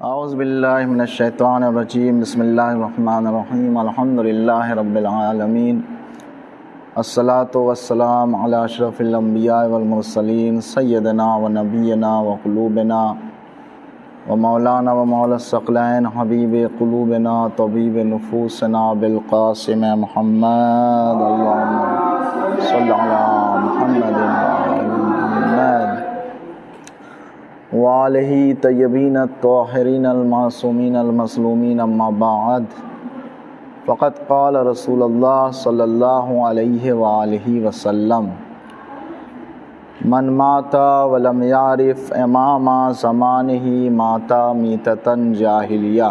اعوذ باللہ من الشیطان الرجیم بسم اللہ الرحمن الرحیم الحمد للہ رب العالمین الصلاۃ والسلام علی اشرف الانبیاء والمرسلین سیدنا و نبینا و قلوبنا و مولانا و مولا الثقلین حبیب قلوبنا طبیب نفوسنا بالقاسم محمد اللہم صلی علی محمد وآلہ طیبین الطاہرین المعصومین المظلومین اما بعد فقد قال رسول اللہ صلی اللہ علیہ وآلہ وسلم من مات ولم یعرف امام زمانہ مات میتۃ جاہلیہ۔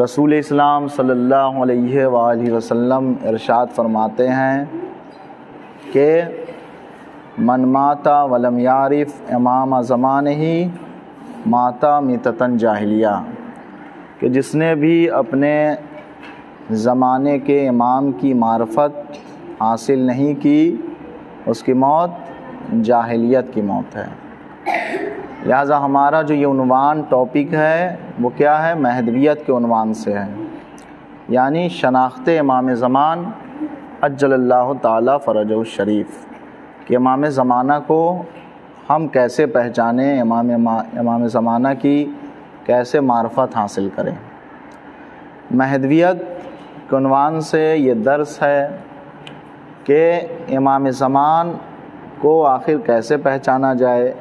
رسول اسلام صلی اللہ علیہ وآلہ وسلم ارشاد فرماتے ہیں کہ من ماتا ولم یعرف امام زمانہ ماتا میتۃ جاہلیہ، کہ جس نے بھی اپنے زمانے کے امام کی معرفت حاصل نہیں کی اس کی موت جاہلیت کی موت ہے۔ لہٰذا ہمارا جو یہ عنوان ٹاپک ہے وہ کیا ہے؟ مہدویت کے عنوان سے ہے، یعنی شناخت امام زمان عجل اللہ تعالی فرجہ الشریف، کہ امام زمانہ کو ہم کیسے پہچانیں، امام زمانہ کی کیسے معرفت حاصل کریں۔ مہدویت کے عنوان سے یہ درس ہے کہ امام زمان کو آخر کیسے پہچانا جائے،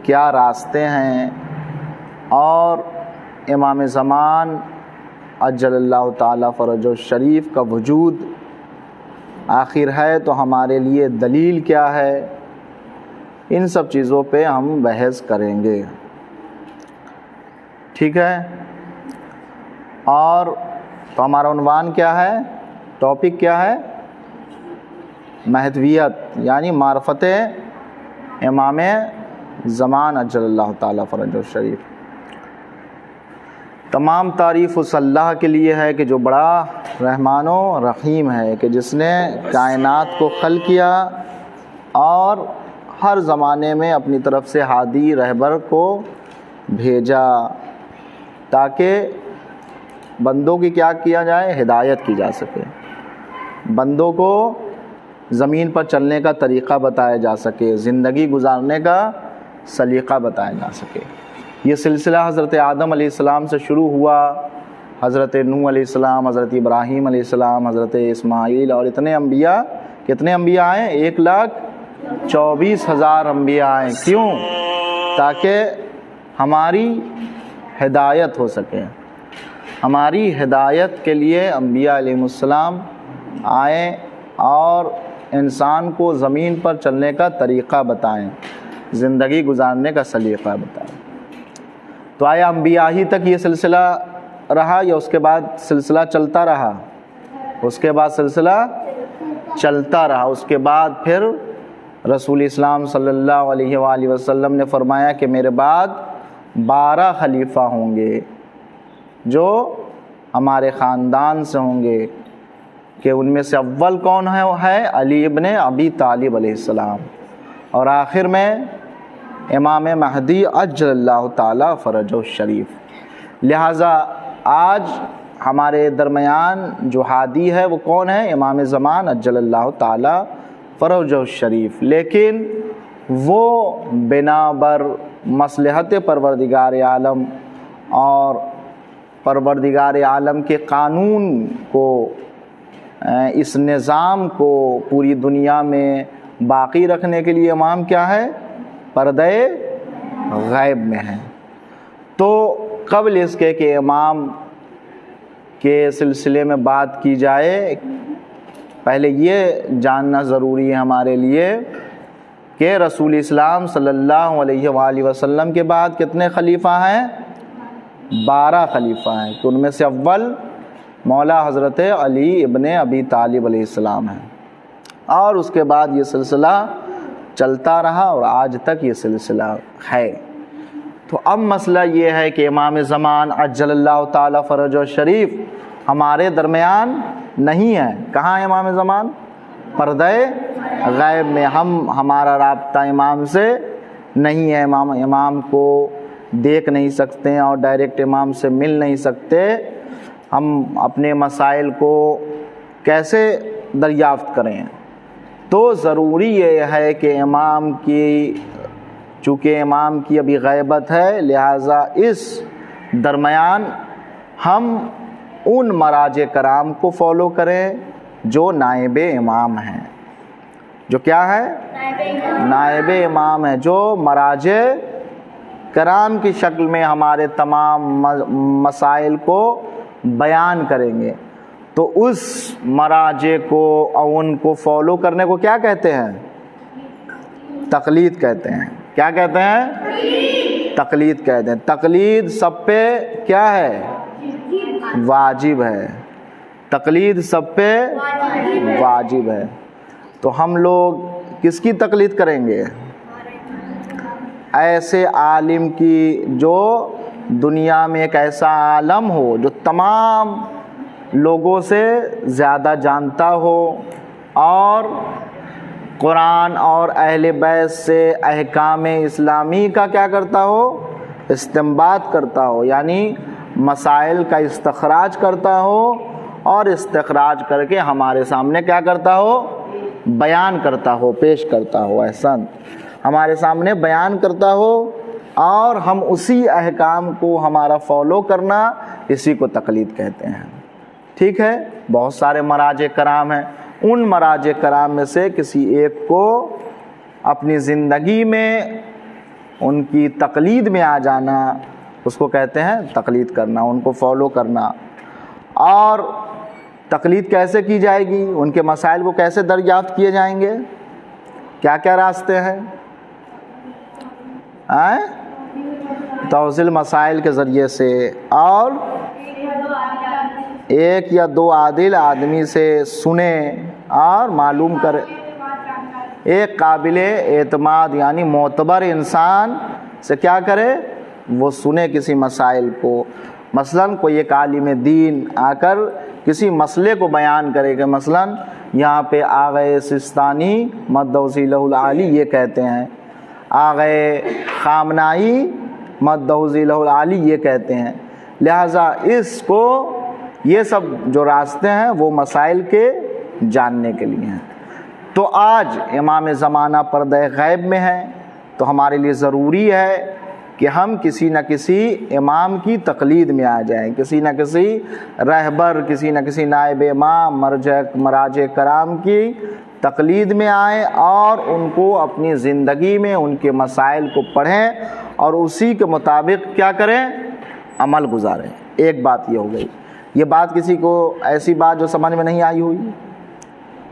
کیا راستے ہیں، اور امام زمان عجل اللہ تعالی فرجہ الشریف کا وجود آخر ہے تو ہمارے لیے دلیل کیا ہے، ان سب چیزوں پہ ہم بحث کریں گے، ٹھیک ہے۔ اور تو ہمارا عنوان کیا ہے، ٹاپک کیا ہے؟ مہدویت، یعنی معرفت امام زمان عجل اللہ تعالی فرجہ الشریف۔ تمام تعریف اس اللہ کے لیے ہے کہ جو بڑا رحمان و رحیم ہے، کہ جس نے کائنات کو خلق کیا اور ہر زمانے میں اپنی طرف سے ہادی رہبر کو بھیجا تاکہ بندوں کی کیا کیا جائے؟ ہدایت کی جا سکے، بندوں کو زمین پر چلنے کا طریقہ بتایا جا سکے، زندگی گزارنے کا سلیقہ بتایا جا سکے۔ یہ سلسلہ حضرت آدم علیہ السلام سے شروع ہوا، حضرت نوح علیہ السلام، حضرت ابراہیم علیہ السلام، حضرت اسماعیل، اور اتنے انبیاء، کتنے انبیاء آئے؟ 1,24,000 انبیاء آئے۔ کیوں؟ تاکہ ہماری ہدایت ہو سکے، ہماری ہدایت کے لیے انبیاء علیہ السلام آئے اور انسان کو زمین پر چلنے کا طریقہ بتائیں، زندگی گزارنے کا سلیقہ بتائیں۔ تو آیا انبیاء ہی تک یہ سلسلہ رہا یا اس کے بعد سلسلہ چلتا رہا؟ اس کے بعد سلسلہ چلتا رہا۔ اس کے بعد پھر رسول اسلام صلی اللہ علیہ وآلہ وسلم نے فرمایا کہ میرے بعد 12 خلیفہ ہوں گے جو ہمارے خاندان سے ہوں گے، کہ ان میں سے اول کون ہے؟ علی ابن ابی طالب علیہ السلام، اور آخر میں امام مہدی عجل اللہ تعالی فرجہ الشریف۔ لہٰذا آج ہمارے درمیان جو ہادی ہے وہ کون ہے؟ امام زمان عجل اللہ تعالی فرجہ الشریف، لیکن وہ بنا بر مصلحت پروردگار عالم اور پروردگار عالم کے قانون کو، اس نظام کو پوری دنیا میں باقی رکھنے کے لیے امام کیا ہے؟ پردہ غیب میں ہے۔ تو قبل اس کے کہ امام کے سلسلے میں بات کی جائے، پہلے یہ جاننا ضروری ہے ہمارے لیے کہ رسول اسلام صلی اللہ علیہ وآلہ وسلم کے بعد کتنے خلیفہ ہیں؟ 12 خلیفہ ہیں، کہ ان میں سے اول مولا حضرت علی ابن ابی طالب علیہ السلام ہیں، اور اس کے بعد یہ سلسلہ چلتا رہا اور آج تک یہ سلسلہ ہے۔ تو اب مسئلہ یہ ہے کہ امام زمان عجل اللہ تعالی فرجہ الشریف ہمارے درمیان نہیں ہے۔ کہاں ہے امام زمان؟ پردہ غیب میں۔ ہمارا رابطہ امام سے نہیں ہے، امام کو دیکھ نہیں سکتے ہیں اور ڈائریکٹ امام سے مل نہیں سکتے، ہم اپنے مسائل کو کیسے دریافت کریں؟ تو ضروری یہ ہے کہ چونکہ امام کی ابھی غیبت ہے، لہٰذا اس درمیان ہم ان مراجع کرام کو فالو کریں جو نائب امام ہیں، جو کیا ہے؟ نائب امام ہے، جو مراجع کرام کی شکل میں ہمارے تمام مسائل کو بیان کریں گے۔ تو اس مراجع کو اور ان کو فالو کرنے کو کیا کہتے ہیں؟ تقلید کہتے ہیں۔ کیا کہتے ہیں؟ تقلید کہتے ہیں۔ تقلید سب پہ کیا ہے؟ واجب ہے۔ تقلید سب پہ واجب ہے۔ تو ہم لوگ کس کی تقلید کریں گے؟ ایسے عالم کی جو دنیا میں ایک ایسا عالم ہو جو تمام لوگوں سے زیادہ جانتا ہو اور قرآن اور اہل بیت سے احکام اسلامی کا کیا کرتا ہو؟ استنباط کرتا ہو، یعنی مسائل کا استخراج کرتا ہو، اور استخراج کر کے ہمارے سامنے کیا کرتا ہو؟ بیان کرتا ہو، پیش کرتا ہو۔ احسن، ہمارے سامنے بیان کرتا ہو اور ہم اسی احکام کو ہمارا فالو کرنا، اسی کو تقلید کہتے ہیں۔ ٹھیک ہے؟ بہت سارے مراجع کرام ہیں، ان مراجع کرام میں سے کسی ایک کو اپنی زندگی میں ان کی تقلید میں آ جانا، اس کو کہتے ہیں تقلید کرنا، ان کو فالو کرنا۔ اور تقلید کیسے کی جائے گی؟ ان کے مسائل کو کیسے دریافت کیے جائیں گے؟ کیا کیا راستے ہیں؟ توضیح مسائل کے ذریعے سے، اور ایک یا دو عادل آدمی سے سنیں اور معلوم کرے، ایک قابل اعتماد یعنی معتبر انسان سے کیا کرے؟ وہ سنے کسی مسائل کو۔ مثلاً کوئی ایک عالم دین آ کر کسی مسئلے کو بیان کرے کہ مثلاً یہاں پہ آغا سستانی مدہ ذیلہ العالی یہ کہتے ہیں، آغا خامنائی مدہ ذیلہ العالی یہ کہتے ہیں، لہٰذا اس کو یہ سب جو راستے ہیں وہ مسائل کے جاننے کے لیے ہیں۔ تو آج امام زمانہ پردہ غیب میں ہیں، تو ہمارے لیے ضروری ہے کہ ہم کسی نہ کسی امام کی تقلید میں آ جائیں، کسی نہ کسی رہبر، کسی نہ کسی نائب امام، مراجع کرام کی تقلید میں آئیں اور ان کو اپنی زندگی میں ان کے مسائل کو پڑھیں اور اسی کے مطابق کیا کریں؟ عمل گزاریں۔ ایک بات یہ ہو گئی۔ یہ بات کسی کو ایسی بات جو سمجھ میں نہیں آئی ہوئی،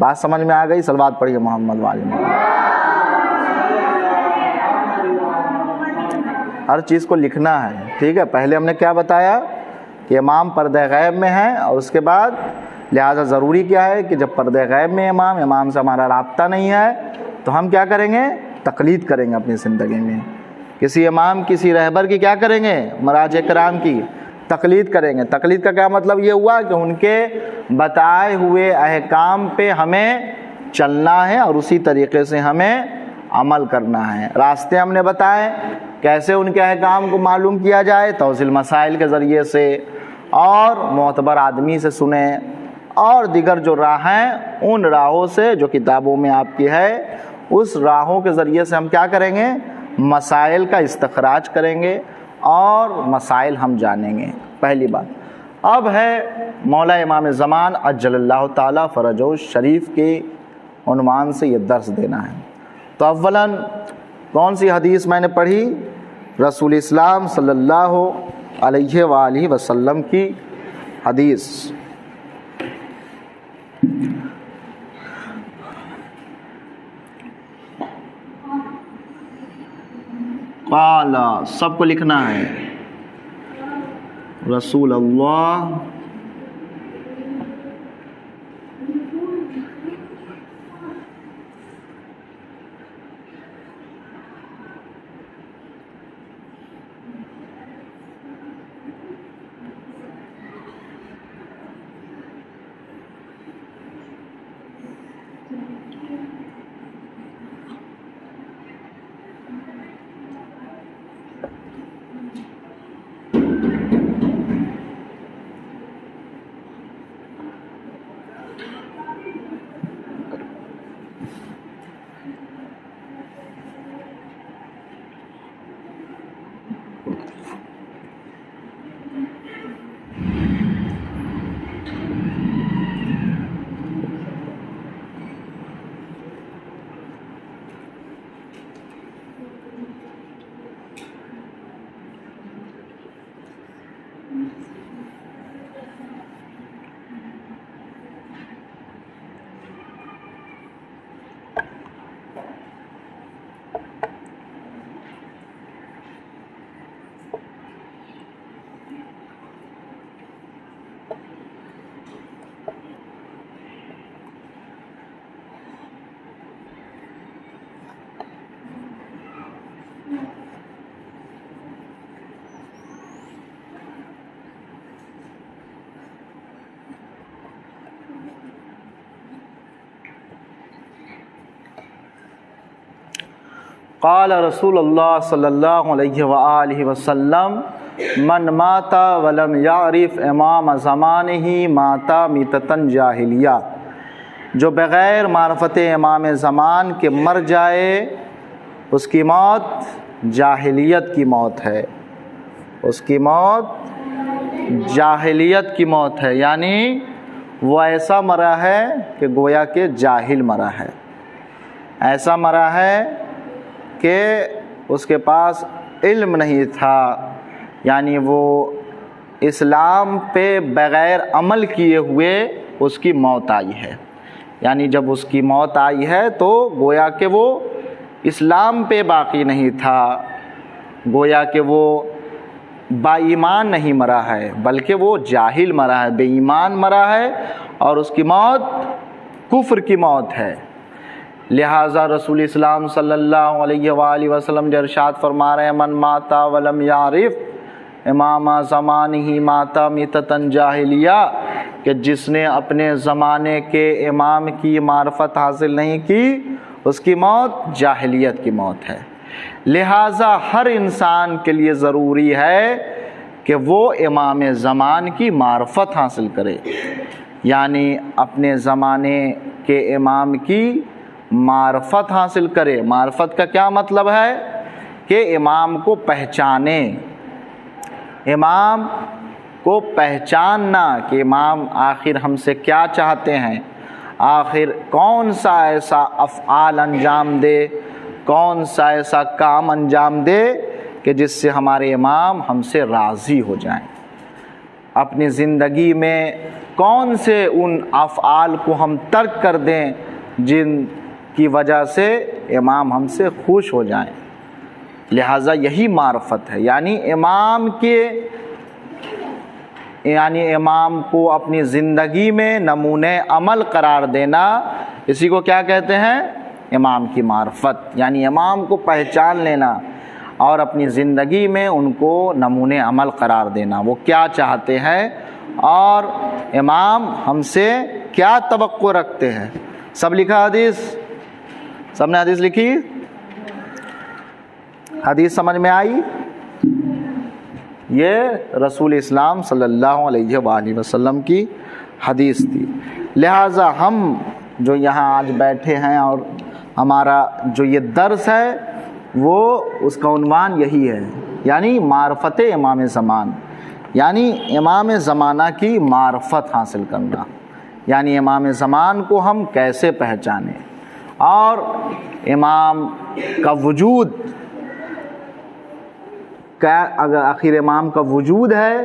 بات سمجھ میں آ گئی؟ صلوات پڑھیے محمد والے۔ ہر چیز کو لکھنا ہے، ٹھیک ہے؟ پہلے ہم نے کیا بتایا کہ امام پردہ غیب میں ہے، اور اس کے بعد لہٰذا ضروری کیا ہے کہ جب پردہ غیب میں امام سے ہمارا رابطہ نہیں ہے تو ہم کیا کریں گے؟ تقلید کریں گے اپنی زندگی میں۔ کسی امام، کسی رہبر کی کیا کریں گے؟ مراجع کرام کی تقلید کریں گے۔ تقلید کا کیا مطلب یہ ہوا کہ ان کے بتائے ہوئے احکام پہ ہمیں چلنا ہے اور اسی طریقے سے ہمیں عمل کرنا ہے۔ راستے ہم نے بتائے، کیسے ان کے احکام کو معلوم کیا جائے؟ توضیح مسائل کے ذریعے سے، اور معتبر آدمی سے سنیں، اور دیگر جو راہیں ان راہوں سے جو کتابوں میں آپ کی ہے، اس راہوں کے ذریعے سے ہم کیا کریں گے؟ مسائل کا استخراج کریں گے اور مسائل ہم جانیں گے۔ پہلی بات۔ اب ہے مولا امام زمان عجل اللہ تعالیٰ فرجہ الشریف کے عنوان سے یہ درس دینا ہے۔ تو اولاً کون سی حدیث میں نے پڑھی؟ رسول اسلام صلی اللہ علیہ وآلہ وسلم کی حدیث۔ قال، سب کو لکھنا ہے، رسول اللہ قال رسول اللہ صلی اللہ علیہ وآلہ وسلم من مات ولم یعرف امام زمانہ مات میتۃ جاہلیہ، جو بغیر معرفت امام زمان کے مر جائے اس کی موت جاہلیت کی موت ہے، اس کی موت جاہلیت کی موت ہے، یعنی وہ ایسا مرا ہے کہ گویا کہ جاہل مرا ہے، ایسا مرا ہے کہ اس کے پاس علم نہیں تھا، یعنی وہ اسلام پہ بغیر عمل کیے ہوئے اس کی موت آئی ہے، یعنی جب اس کی موت آئی ہے تو گویا کہ وہ اسلام پہ باقی نہیں تھا، گویا کہ وہ با ایمان نہیں مرا ہے بلکہ وہ جاہل مرا ہے، بے ایمان مرا ہے، اور اس کی موت کفر کی موت ہے۔ لہٰذا رسول اسلام صلی اللہ علیہ وآلہ وسلم جو ارشاد فرما رہے ہیں من ماتا ولم یعرف امام زمانہ مات میتۃ جاہلیہ، کہ جس نے اپنے زمانے کے امام کی معرفت حاصل نہیں کی اس کی موت جاہلیت کی موت ہے۔ لہٰذا ہر انسان کے لیے ضروری ہے کہ وہ امام زمان کی معرفت حاصل کرے، یعنی اپنے زمانے کے امام کی معرفت حاصل کرے۔ معرفت کا کیا مطلب ہے؟ کہ امام کو پہچانے، امام کو پہچاننا کہ امام آخر ہم سے کیا چاہتے ہیں، آخر کون سا ایسا افعال انجام دے، کون سا ایسا کام انجام دے کہ جس سے ہمارے امام ہم سے راضی ہو جائیں، اپنی زندگی میں کون سے ان افعال کو ہم ترک کر دیں جن کی وجہ سے امام ہم سے خوش ہو جائیں۔ لہٰذا یہی معرفت ہے، یعنی امام کو اپنی زندگی میں نمونے عمل قرار دینا، اسی کو کیا کہتے ہیں؟ امام کی معرفت، یعنی امام کو پہچان لینا اور اپنی زندگی میں ان کو نمونے عمل قرار دینا، وہ کیا چاہتے ہیں اور امام ہم سے کیا توقع رکھتے ہیں۔ سب لکھا حدیث؟ سب نے حدیث لکھی؟ حدیث سمجھ میں آئی؟ یہ رسول اسلام صلی اللہ علیہ وآلہ وسلم کی حدیث تھی۔ لہٰذا ہم جو یہاں آج بیٹھے ہیں اور ہمارا جو یہ درس ہے وہ اس کا عنوان یہی ہے، یعنی معرفت امام زمان، یعنی امام زمانہ کی معرفت حاصل کرنا، یعنی امام زمان کو ہم کیسے پہچانیں، اور امام کا وجود کیا، اگر آخر امام کا وجود ہے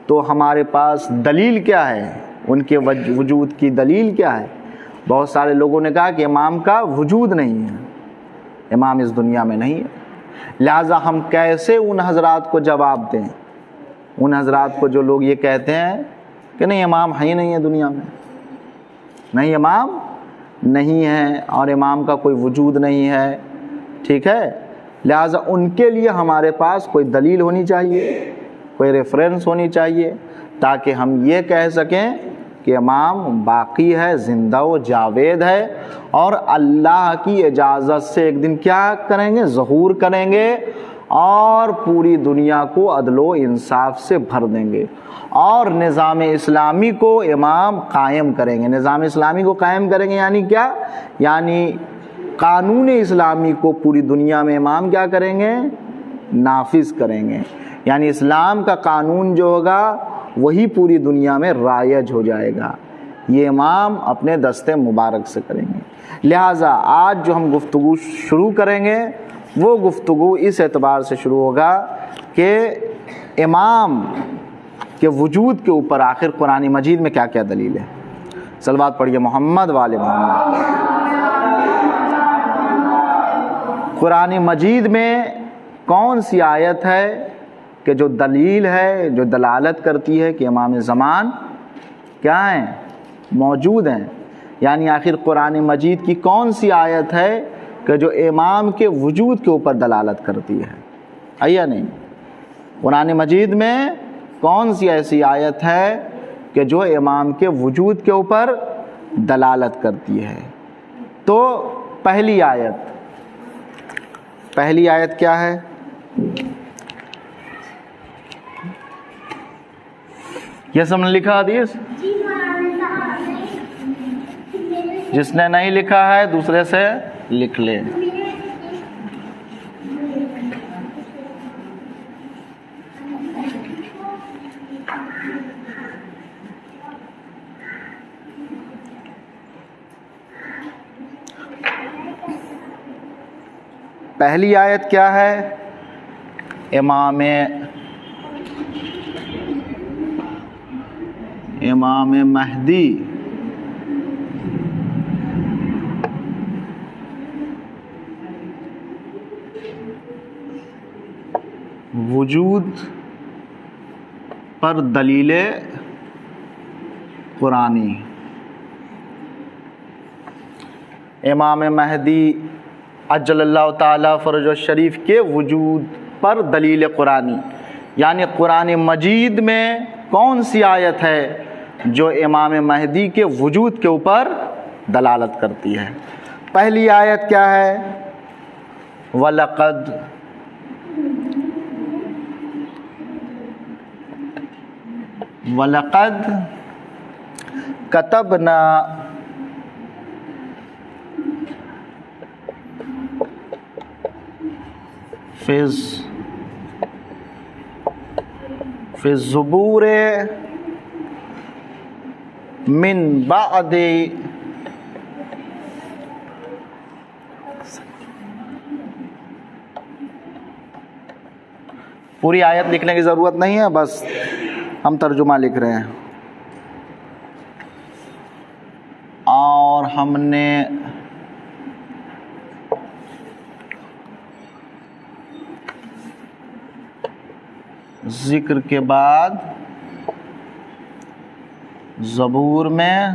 تو ہمارے پاس دلیل کیا ہے، ان کے وجود کی دلیل کیا ہے؟ بہت سارے لوگوں نے کہا کہ امام کا وجود نہیں ہے، امام اس دنیا میں نہیں ہے، لہٰذا ہم کیسے ان حضرات کو جواب دیں، ان حضرات کو جو لوگ یہ کہتے ہیں کہ نہیں امام ہے ہی نہیں ہے دنیا میں، نہیں امام نہیں ہے اور امام کا کوئی وجود نہیں ہے، ٹھیک ہے؟ لہٰذا ان کے لیے ہمارے پاس کوئی دلیل ہونی چاہیے، کوئی ریفرنس ہونی چاہیے، تاکہ ہم یہ کہہ سکیں کہ امام باقی ہے، زندہ و جاوید ہے، اور اللہ کی اجازت سے ایک دن کیا کریں گے؟ ظہور کریں گے اور پوری دنیا کو عدل و انصاف سے بھر دیں گے، اور نظام اسلامی کو امام قائم کریں گے۔ نظام اسلامی کو قائم کریں گے یعنی کیا؟ یعنی قانون اسلامی کو پوری دنیا میں امام کیا کریں گے؟ نافذ کریں گے، یعنی اسلام کا قانون جو ہوگا وہی پوری دنیا میں رائج ہو جائے گا۔ یہ امام اپنے دستے مبارک سے کریں گے۔ لہٰذا آج جو ہم گفتگو شروع کریں گے وہ گفتگو اس اعتبار سے شروع ہوگا کہ امام کے وجود کے اوپر آخر قرآن مجید میں کیا کیا دلیل ہے۔ صلوات پڑھیے محمد والے محمد۔ قرآن مجید میں کون سی آیت ہے کہ جو دلیل ہے، جو دلالت کرتی ہے کہ امام زمان کیا ہیں؟ موجود ہیں۔ یعنی آخر قرآن مجید کی کون سی آیت ہے کہ جو امام کے وجود کے اوپر دلالت کرتی ہے یا نہیں؟ قرآن مجید میں کون سی ایسی آیت ہے کہ جو امام کے وجود کے اوپر دلالت کرتی ہے؟ تو پہلی آیت کیا ہے؟ یہ سب نے لکھا حدیث؟ جس نے نہیں لکھا ہے دوسرے سے لکھ لے۔ پہلی آیت کیا ہے؟ امام مہدی وجود پر دلیل قرآنی۔ امام مہدی عجل اللہ تعالی فرج الشریف کے وجود پر دلیل قرآنی، یعنی قرآن مجید میں کون سی آیت ہے جو امام مہدی کے وجود کے اوپر دلالت کرتی ہے؟ پہلی آیت کیا ہے؟ وَلَقَدْ كَتَبْنَا فِي الزُّبُورِ من بعد پوری آیت لکھنے کی ضرورت نہیں ہے، بس ہم ترجمہ لکھ رہے ہیں۔ اور ہم نے ذکر کے بعد زبور میں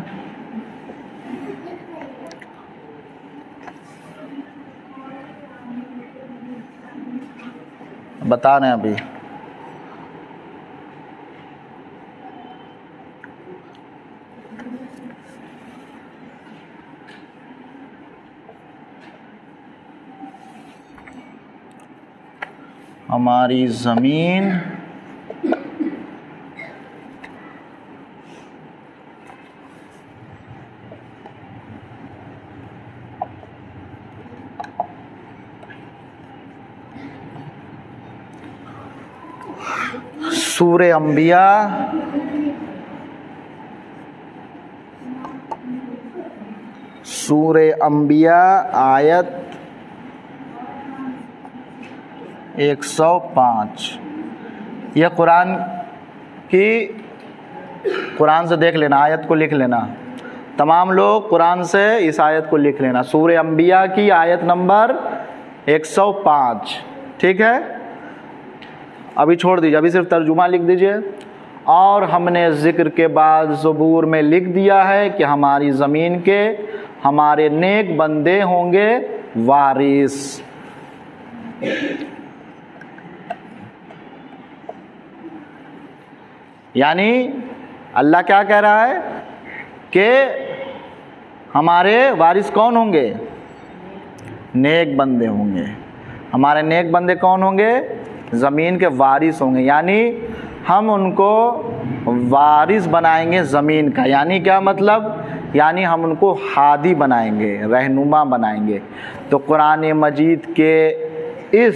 بتا رہے ہیں ابھی ہماری زمین سورہ انبیاء آیت 105۔ یہ قرآن سے دیکھ لینا، آیت کو لکھ لینا، تمام لوگ قرآن سے اس آیت کو لکھ لینا۔ سورہ انبیاء کی آیت نمبر 105، ٹھیک ہے؟ ابھی چھوڑ دیجیے، ابھی صرف ترجمہ لکھ دیجیے۔ اور ہم نے ذکر کے بعد زبور میں لکھ دیا ہے کہ ہماری زمین کے ہمارے نیک بندے ہوں گے وارث۔ یعنی اللہ کیا کہہ رہا ہے کہ ہمارے وارث کون ہوں گے؟ نیک بندے ہوں گے۔ ہمارے نیک بندے کون ہوں گے؟ زمین کے وارث ہوں گے، یعنی ہم ان کو وارث بنائیں گے زمین کا۔ یعنی کیا مطلب؟ یعنی ہم ان کو ہادی بنائیں گے، رہنما بنائیں گے۔ تو قرآن مجید کے اس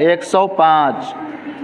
105,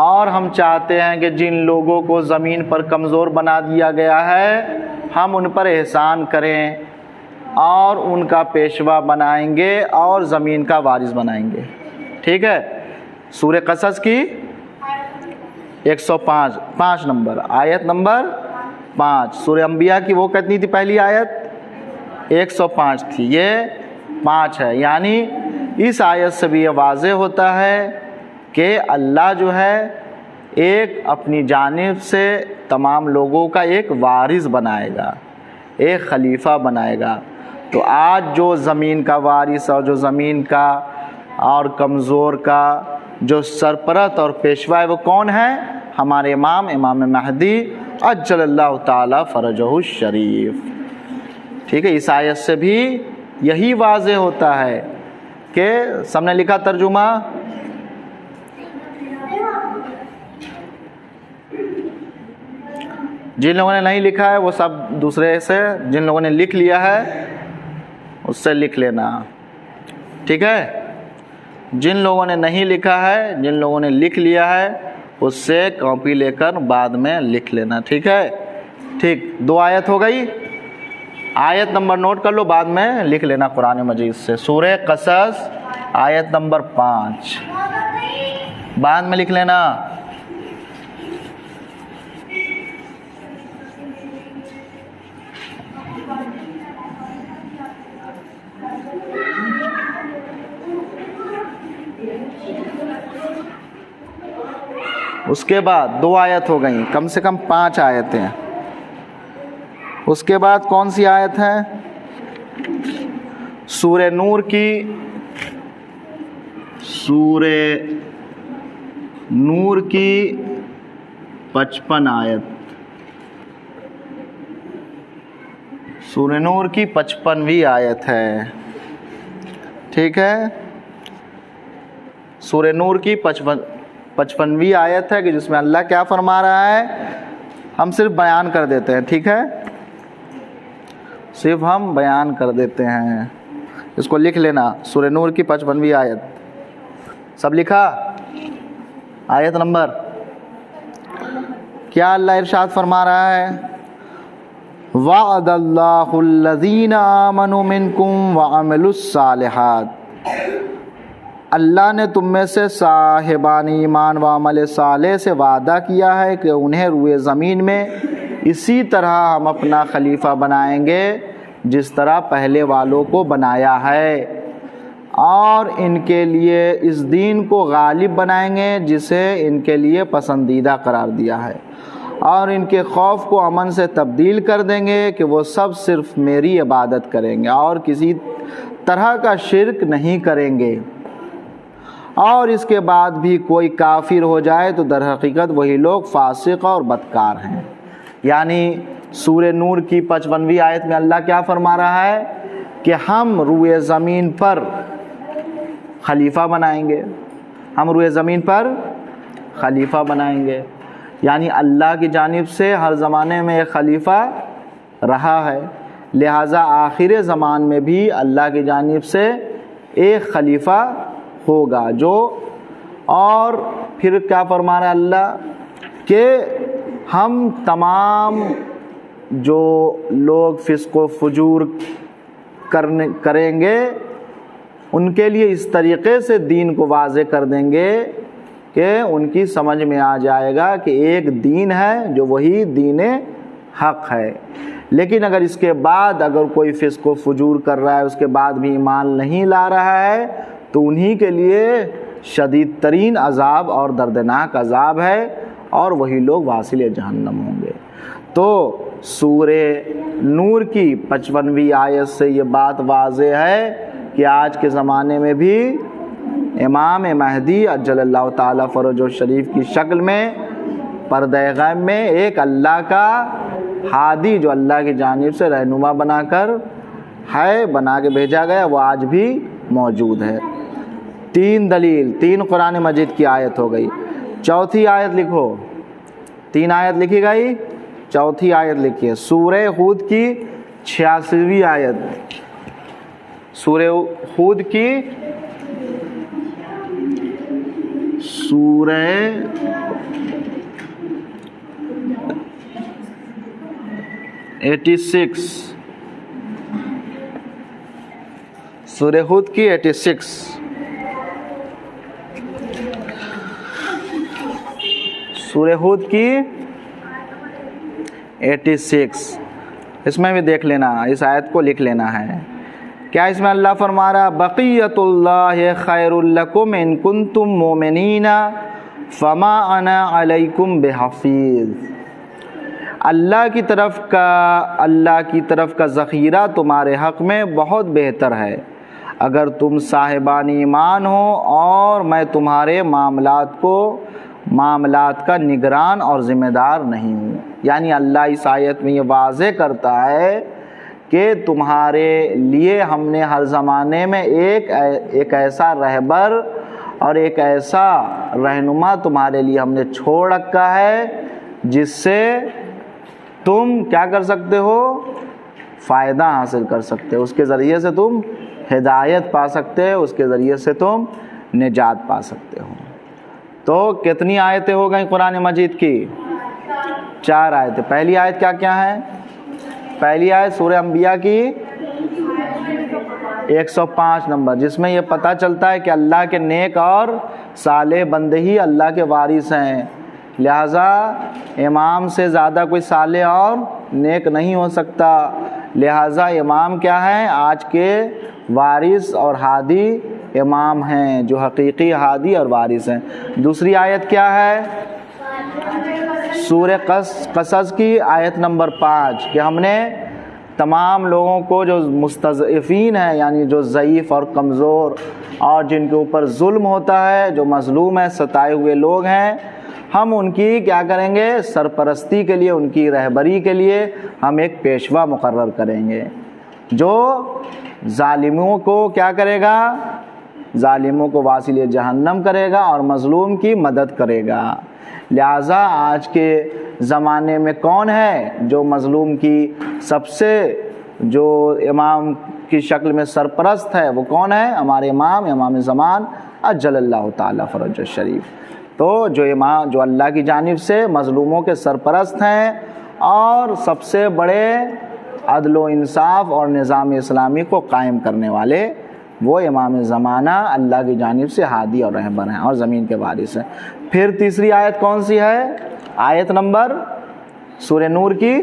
اور ہم چاہتے ہیں کہ جن لوگوں کو زمین پر کمزور بنا دیا گیا ہے ہم ان پر احسان کریں اور ان کا پیشوا بنائیں گے اور زمین کا وارث بنائیں گے. ٹھیک ہے. سورہ قصص کی 105 نمبر آیت نمبر 5. سورہ انبیاء کی وہ کتنی تھی پہلی آیت؟ 105 تھی، یہ 5 ہے. یعنی اس آیت سے بھی یہ واضح ہوتا ہے کہ اللہ جو ہے ایک اپنی جانب سے تمام لوگوں کا ایک وارث بنائے گا، ایک خلیفہ بنائے گا. تو آج جو زمین کا وارث اور جو زمین کا اور کمزور کا جو سرپرست اور پیشوا ہے وہ کون ہے؟ ہمارے امام مہدی عجل اللہ تعالی فرجہ الشریف. ٹھیک ہے. اس آیت سے بھی یہی واضح ہوتا ہے کہ سب نے لکھا ترجمہ؟ جن لوگوں نے نہیں لکھا ہے وہ سب دوسرے سے، جن لوگوں نے لکھ لیا ہے اس سے لکھ لینا. ٹھیک ہے. جن لوگوں نے نہیں لکھا ہے، جن لوگوں نے لکھ لیا ہے اس سے کاپی لے کر بعد میں لکھ لینا. ٹھیک ہے. ٹھیک. 2 آیت ہو گئی. آیت نمبر نوٹ کر لو، بعد میں لکھ لینا قرآن مجید سے. سورہ قصص آیت نمبر 5 بعد میں لکھ لینا. اس کے بعد 2 آیت ہو گئیں، کم سے کم 5 آیتیں. اس کے بعد کون سی آیت ہے؟ سورہ نور کی 55 آیت. سورہ نور کی 55ویں آیت ہے. ٹھیک ہے. سورہ نور کی 55ویں آیت ہے کہ جس میں اللہ کیا فرما رہا ہے، ہم صرف بیان کر دیتے ہیں. ٹھیک ہے. صرف ہم بیان کر دیتے ہیں. اس کو لکھ لینا. سورہ نور کی 55ویں آیت. سب لکھا؟ آیت نمبر کیا اللہ ارشاد فرما رہا ہے؟ وعد اللہ الذین آمنوا منکم وعملوا الصالحات. اللہ نے تم میں سے صاحبان ایمان و عمل صالح سے وعدہ کیا ہے کہ انہیں روئے زمین میں اسی طرح ہم اپنا خلیفہ بنائیں گے جس طرح پہلے والوں کو بنایا ہے، اور ان کے لیے اس دین کو غالب بنائیں گے جسے ان کے لیے پسندیدہ قرار دیا ہے، اور ان کے خوف کو امن سے تبدیل کر دیں گے کہ وہ سب صرف میری عبادت کریں گے اور کسی طرح کا شرک نہیں کریں گے. اور اس کے بعد بھی کوئی کافر ہو جائے تو در حقیقت وہی لوگ فاسق اور بدکار ہیں. یعنی سورہ نور کی 55ویں آیت میں اللہ کیا فرما رہا ہے کہ ہم روئے زمین پر خلیفہ بنائیں گے. ہم روئے زمین پر خلیفہ بنائیں گے. یعنی اللہ کی جانب سے ہر زمانے میں ایک خلیفہ رہا ہے، لہٰذا آخر زمان میں بھی اللہ کی جانب سے ایک خلیفہ ہوگا جو، اور پھر کیا فرما رہا ہے اللہ کہ ہم تمام جو لوگ فسق و فجور کریں گے ان کے لیے اس طریقے سے دین کو واضح کر دیں گے کہ ان کی سمجھ میں آ جائے گا کہ ایک دین ہے جو وہی دین حق ہے. لیکن اگر اس کے بعد اگر کوئی فسق و فجور کر رہا ہے، اس کے بعد بھی ایمان نہیں لا رہا ہے، تو انہی کے لیے شدید ترین عذاب اور دردناک عذاب ہے، اور وہی لوگ واصل جہنم ہوں گے. تو سورہ نور کی 55ویں آیت سے یہ بات واضح ہے کہ آج کے زمانے میں بھی امام مہدی عجل اللہ تعالی فرجہ الشریف کی شکل میں پردہ غیب میں ایک اللہ کا ہادی جو اللہ کی جانب سے رہنما بنا کے بھیجا گیا، وہ آج بھی موجود ہے. 3 دلیل، 3 قرآن مجید کی آیت ہو گئی. چوتھی آیت لکھو. 3 آیت لکھی گئی، چوتھی آیت لکھیے. سورہ ہود کی 86ویں آیت. سورہ ہود کی 86 سورہ ہود کی 86 سورہ ہود کی 86 اس میں بھی دیکھ لینا، اس آیت کو لکھ لینا ہے. کیا اس میں اللہ فرما رہا بقیت اللہ خیر لکم ان کنتم مومنین فما انا علیکم بحفیظ. اللہ کی طرف کا ذخیرہ تمہارے حق میں بہت بہتر ہے اگر تم صاحبان ایمان ہو، اور میں تمہارے معاملات کا نگران اور ذمہ دار نہیں ہوں. یعنی اللہ اس آیت میں یہ واضح کرتا ہے کہ تمہارے لیے ہم نے ہر زمانے میں ایک ایسا رہبر اور ایک ایسا رہنما تمہارے لیے ہم نے چھوڑ رکھا ہے جس سے تم کیا کر سکتے ہو، فائدہ حاصل کر سکتے ہو، اس کے ذریعے سے تم ہدایت پا سکتے ہو، اس کے ذریعے سے تم نجات پا سکتے ہو. تو کتنی آیتیں ہو گئیں قرآن مجید کی؟ 4 آیتیں. پہلی آیت کیا ہے؟ پہلی آیت سورہ انبیاء کی 105 نمبر، جس میں یہ پتہ چلتا ہے کہ اللہ کے نیک اور صالح بندے ہی اللہ کے وارث ہیں، لہٰذا امام سے زیادہ کوئی صالح اور نیک نہیں ہو سکتا. لہٰذا امام کیا ہیں؟ آج کے وارث اور ہادی امام ہیں، جو حقیقی ہادی اور وارث ہیں. دوسری آیت کیا ہے؟ سورہ قصص کی آیت نمبر 5 کہ ہم نے تمام لوگوں کو جو مستضعفین ہیں، یعنی جو ضعیف اور کمزور اور جن کے اوپر ظلم ہوتا ہے، جو مظلوم ہیں، ستائے ہوئے لوگ ہیں، ہم ان کی کیا کریں گے؟ سرپرستی کے لیے، ان کی رہبری کے لیے ہم ایک پیشوا مقرر کریں گے جو ظالموں کو کیا کرے گا؟ ظالموں کو واصل جہنم کرے گا اور مظلوم کی مدد کرے گا. لہٰذا آج کے زمانے میں کون ہے جو مظلوم کی سب سے جو امام کی شکل میں سرپرست ہے؟ وہ کون ہے؟ ہمارے امام زمان اجل اللہ تعالیٰ فرج الشریف. تو جو اللہ کی جانب سے مظلوموں کے سرپرست ہیں اور سب سے بڑے عدل و انصاف اور نظام اسلامی کو قائم کرنے والے، وہ امام زمانہ اللہ کی جانب سے ہادی اور رہبر ہیں اور زمین کے وارث ہیں. پھر تیسری آیت کون سی ہے؟ آیت نمبر سورہ نور کی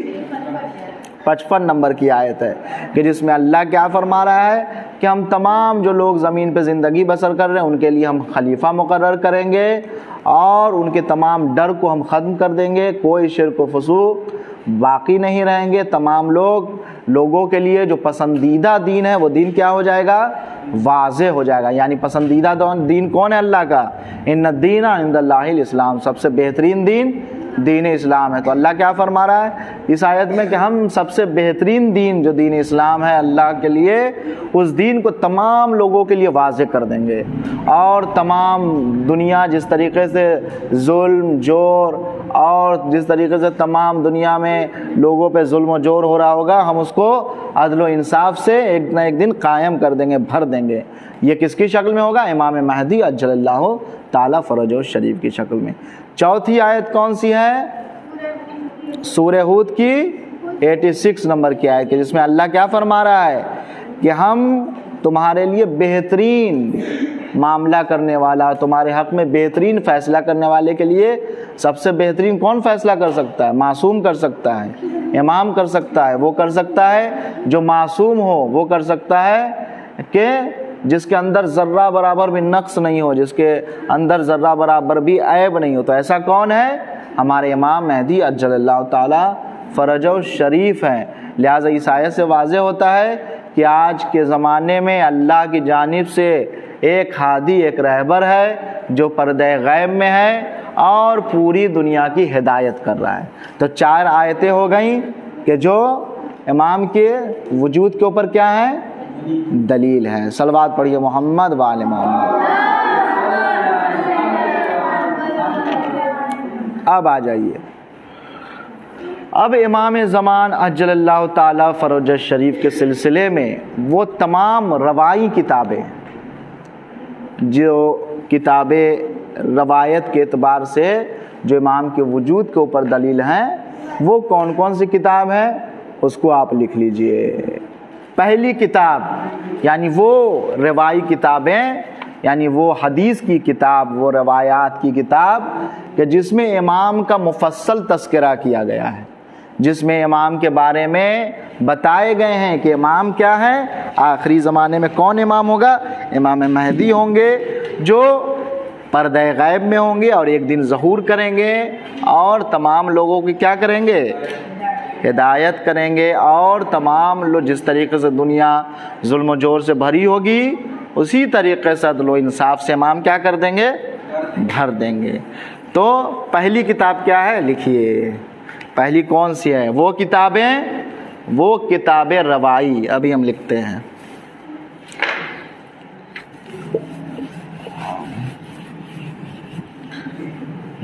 55 نمبر کی آیت ہے کہ جس میں اللہ کیا فرما رہا ہے کہ ہم تمام جو لوگ زمین پہ زندگی بسر کر رہے ہیں ان کے لیے ہم خلیفہ مقرر کریں گے اور ان کے تمام ڈر کو ہم ختم کر دیں گے. کوئی شرک و فسوق باقی نہیں رہیں گے. تمام لوگوں کے لیے جو پسندیدہ دین ہے وہ دین کیا ہو جائے گا؟ واضح ہو جائے گا. یعنی پسندیدہ دین کون ہے اللہ کا؟ ان الدین عند اللہ الاسلام، سب سے بہترین دین اسلام ہے. تو اللہ کیا فرما رہا ہے اس آیت میں کہ ہم سب سے بہترین دین جو دین اسلام ہے اللہ کے لیے، اس دین کو تمام لوگوں کے لیے واضح کر دیں گے، اور تمام دنیا جس طریقے سے ظلم جور اور جس طریقے سے تمام دنیا میں لوگوں پہ ظلم و جور ہو رہا ہوگا، ہم اس کو عدل و انصاف سے ایک نہ ایک دن قائم کر دیں گے، بھر دیں گے. یہ کس کی شکل میں ہوگا؟ امام مہدی اجل اللہ تعالیٰ فرجہ الشریف کی شکل میں. چوتھی آیت کون سی ہے؟ سورہ ہود کی 86 نمبر کی آیت ہے جس میں اللہ کیا فرما رہا ہے کہ ہم تمہارے لیے بہترین معاملہ کرنے والا، تمہارے حق میں بہترین فیصلہ کرنے والے کے لیے سب سے بہترین کون فیصلہ کر سکتا ہے؟ معصوم کر سکتا ہے، امام کر سکتا ہے. وہ کر سکتا ہے جو معصوم ہو، وہ کر سکتا ہے کہ جس کے اندر ذرہ برابر بھی نقص نہیں ہو، جس کے اندر ذرہ برابر بھی عیب نہیں ہو. تو ایسا کون ہے؟ ہمارے امام مہدی اجل اللہ تعالیٰ فرجہ الشریف ہیں. لہٰذا اس آیت سے واضح ہوتا ہے کہ آج کے زمانے میں اللہ کی جانب سے ایک ہادی، ایک رہبر ہے جو پردہ غیب میں ہے اور پوری دنیا کی ہدایت کر رہا ہے. تو 4 آیتیں ہو گئیں کہ جو امام کے وجود کے اوپر کیا ہے؟ دلیل ہے. صلوات پڑھیے محمد و آل محمد. اب آ جائیے، اب امام زمان اجل اللہ تعالیٰ فرج الشریف کے سلسلے میں وہ تمام روائی کتابیں، جو کتابیں روایت کے اعتبار سے جو امام کے وجود کے اوپر دلیل ہیں وہ کون کون سی کتاب ہے اس کو آپ لکھ لیجئے۔ پہلی کتاب یعنی وہ روائی کتابیں، یعنی وہ حدیث کی کتاب، وہ روایات کی کتاب کہ جس میں امام کا مفصل تذکرہ کیا گیا ہے، جس میں امام کے بارے میں بتائے گئے ہیں کہ امام کیا ہے، آخری زمانے میں کون امام ہوگا، امام مہدی ہوں گے جو پردہ غیب میں ہوں گے اور ایک دن ظہور کریں گے اور تمام لوگوں کی کیا کریں گے، ہدایت کریں گے، اور تمام لوگ جس طریقے سے دنیا ظلم و جور سے بھری ہوگی اسی طریقے سے عدل و انصاف سے امام کیا کر دیں گے، بھر دیں گے۔ تو پہلی کتاب کیا ہے لکھیے، پہلی کون سی ہے، وہ کتاب روائی، ابھی ہم لکھتے ہیں۔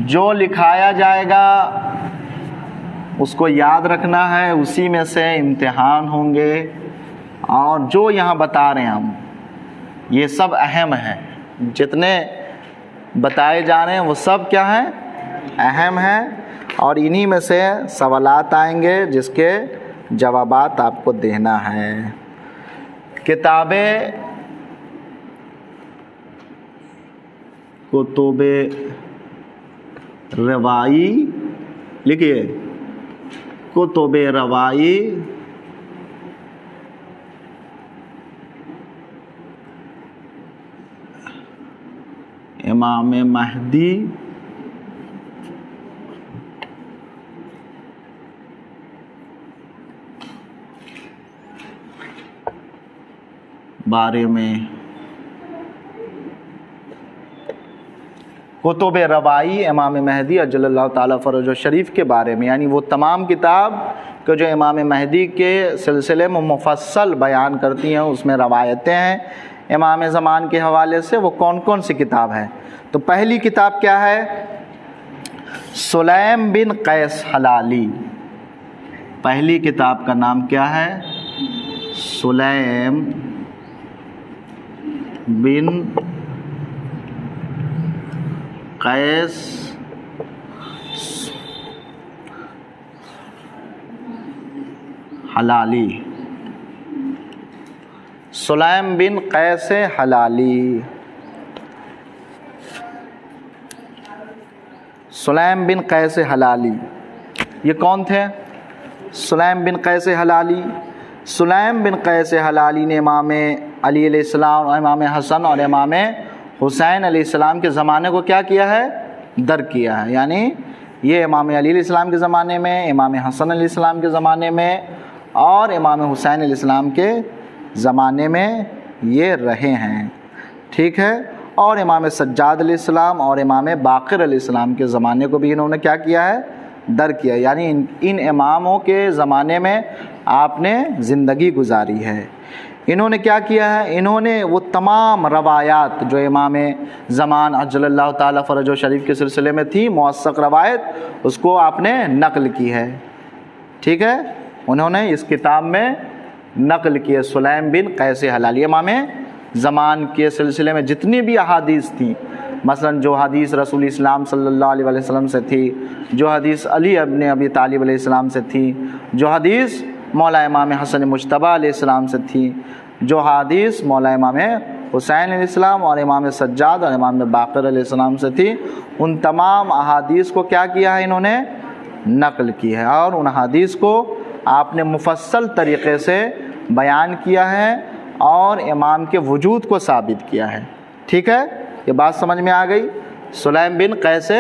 جو لکھایا جائے گا اس کو یاد رکھنا ہے، اسی میں سے امتحان ہوں گے، اور جو یہاں بتا رہے ہیں ہم یہ سب اہم ہیں، جتنے بتائے جا رہے ہیں وہ سب کیا ہیں، اہم ہیں، اور انہی میں سے سوالات آئیں گے جس کے جوابات آپ کو دینا ہے۔ کتاب روائی لکھیے، کتب روائی امام مہدی بارے میں، کتب روائی امام مہدی اجل اللہ تعالیٰ فرجہ شریف کے بارے میں، یعنی وہ تمام کتاب کہ جو امام مہدی کے سلسلے میں مفصل بیان کرتی ہیں، اس میں روایتیں ہیں امام زمان کے حوالے سے، وہ کون کون سی کتاب ہے۔ تو پہلی کتاب کیا ہے، سلیم بن قیس حلالی، پہلی کتاب کا نام کیا ہے، سلیم بن قیس حلالی، سلیم بن قیس حلالی، سلیم بن قیس حلالی، یہ کون تھے، سلیم بن قیس حلالی، سلیم بن قیس حلالی نے امام علی علیہ السلام اور امام حسن اور امام حسین علیہ السلام کے زمانے کو کیا کیا ہے، درک کیا ہے، یعنی یہ امام علی علیہ السلام کے زمانے میں، امام حسن علیہ السلام کے زمانے میں اور امام حسین علیہ السلام کے زمانے میں یہ رہے ہیں، ٹھیک ہے، اور امام سجاد علیہ السلام اور امام باقر علیہ السلام کے زمانے کو بھی انہوں نے کیا کیا ہے، درک کیا، یعنی ان اماموں کے زمانے میں آپ نے زندگی گزاری ہے۔ انہوں نے کیا کیا ہے، انہوں نے وہ تمام روایات جو امام زمان عجل اللہ تعالیٰ فرجہ شریف کے سلسلے میں تھی، موثق روایت، اس کو آپ نے نقل کی ہے، ٹھیک ہے، انہوں نے اس کتاب میں نقل کی ہے۔ سلیم بن قیس حلالی امام زمان کے سلسلے میں جتنی بھی احادیث تھیں، مثلا جو حدیث رسول اسلام صلی اللہ علیہ وسلم سے تھی، جو حدیث علی ابن ابی طالب علیہ السلام سے تھی، جو حدیث مولا امام حسن مجتبی علیہ السلام سے تھی، جو حدیث مولا امام حسین علیہ السلام اور امام سجاد اور امام باقر علیہ السلام سے تھی، ان تمام احادیث کو کیا کیا ہے، انہوں نے نقل کی ہے، اور ان حدیث کو آپ نے مفصل طریقے سے بیان کیا ہے اور امام کے وجود کو ثابت کیا ہے، ٹھیک ہے، یہ بات سمجھ میں آ گئی۔ سلیم بن قیس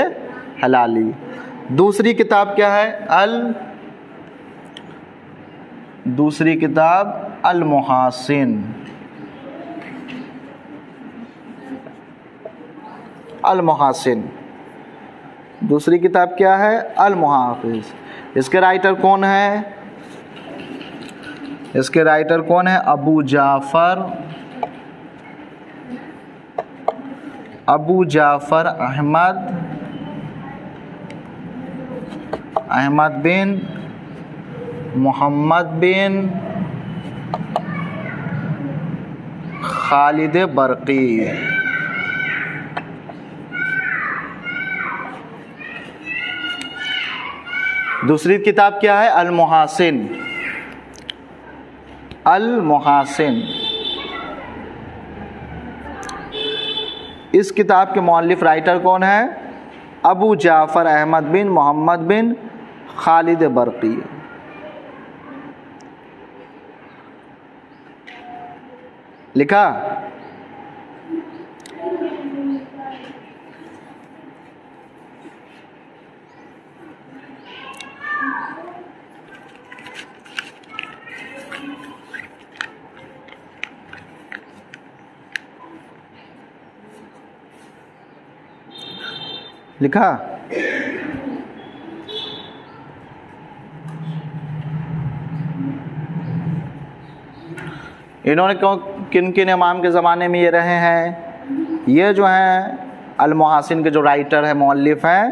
حلالی۔ دوسری کتاب کیا ہے، دوسری کتاب المحاسن، المحاسن، دوسری کتاب کیا ہے، المحافظ۔ اس کے رائٹر کون ہے، اس کے رائٹر کون ہے، ابو جعفر احمد بن محمد بن خالد برقی۔ دوسری کتاب کیا ہے؟ المحاسن. المحاسن. اس کتاب کے مؤلف رائٹر کون ہے؟ ابو جعفر احمد بن محمد بن خالد برقی. لکھا؟ لکھا؟ انہوں نے کن کن امام کے زمانے میں یہ رہے ہیں؟ یہ جو ہیں المحاسن کے جو رائٹر ہیں، مؤلف ہیں،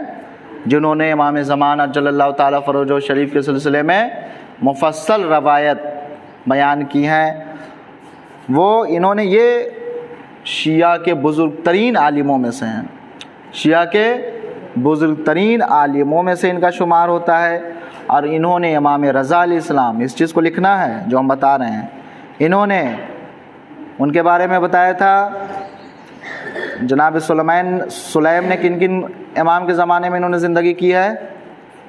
جنہوں نے امام زمان عجل اللہ تعالیٰ فروجہ شریف کے سلسلے میں مفصل روایت بیان کی ہیں، وہ انہوں نے یہ شیعہ کے بزرگ ترین عالموں میں سے ہیں. شیعہ کے بزرگ ترین عالموں میں سے ان کا شمار ہوتا ہے. اور انہوں نے امام رضا علیہ السلام، اس چیز کو لکھنا ہے جو ہم بتا رہے ہیں، انہوں نے ان کے بارے میں بتایا تھا. جناب سلیم نے کن کن امام کے زمانے میں انہوں نے زندگی کی ہے؟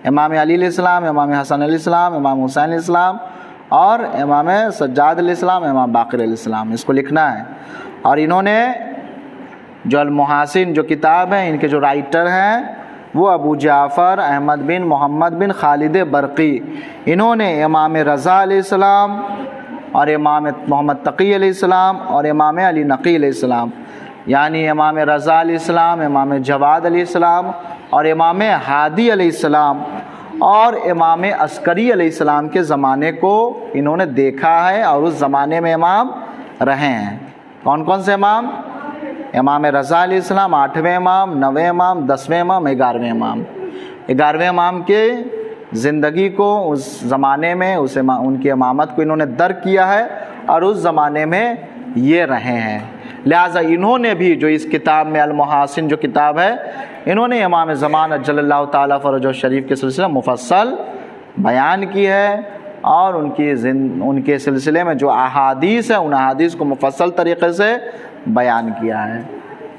امام علی علیہ السلام، امام حسن علیہ السلام، امام حسین علیہ السلام اور امام سجاد علیہ السلام، امام باقر علیہ السلام. اس کو لکھنا ہے. اور انہوں نے جو المحاسن جو کتاب ہے، ان کے جو رائٹر ہیں وہ ابو جعفر احمد بن محمد بن خالد برقی. انہوں نے امام رضا علیہ السلام اور امام محمد تقی علیہ السلام اور امام علی نقی علیہ السلام، یعنی امام رضا علیہ السلام، امام جواد علیہ السلام اور امام ہادی علیہ السلام اور امام عسکری علیہ السلام کے زمانے کو انہوں نے دیکھا ہے اور اس زمانے میں امام رہے ہیں. کون کون سے امام؟ امام رضا علیہ السلام 8ویں امام، 9ویں امام، 10ویں امام، 11ویں امام. 11ویں امام کے زندگی کو اس زمانے میں ان کی امامت کو انہوں نے درک کیا ہے اور اس زمانے میں یہ رہے ہیں. لہٰذا انہوں نے بھی جو اس کتاب میں المحاسن جو کتاب ہے، انہوں نے امام زمان عجل اللہ تعالیٰ فرجہ شریف کے سلسلے مفصل بیان کی ہے اور ان کے سلسلے میں جو احادیث ہیں ان احادیث کو مفصل طریقے سے بیان کیا ہے.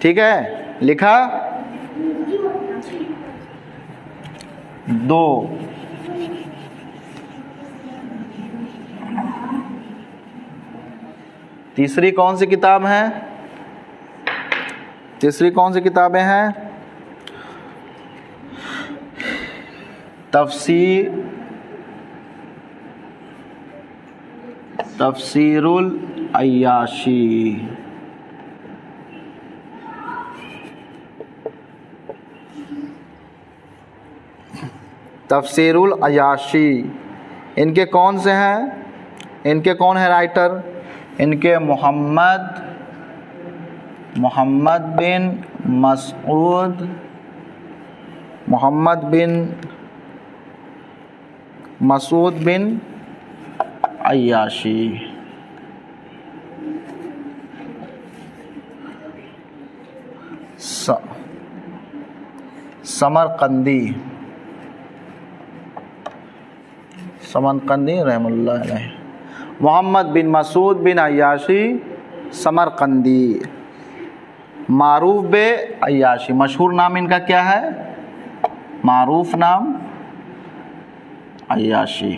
ٹھیک ہے؟ لکھا؟ 2. تیسری کون سی کتاب ہے؟ تیسری کون سی کتابیں ہیں؟ تفسیر العیاشی. تفسیر العیاشی. ان کے کون سے ہیں؟ ان کے کون ہیں رائٹر؟ ان کے محمد بن مسعود، محمد بن مسعود بن عیاشی. سمرقندی رحم اللہ علیہ. محمد بن مسعود بن عیاشی سمرقندی، معروف بے عیاشی. مشہور نام ان کا کیا ہے؟ معروف نام عیاشی.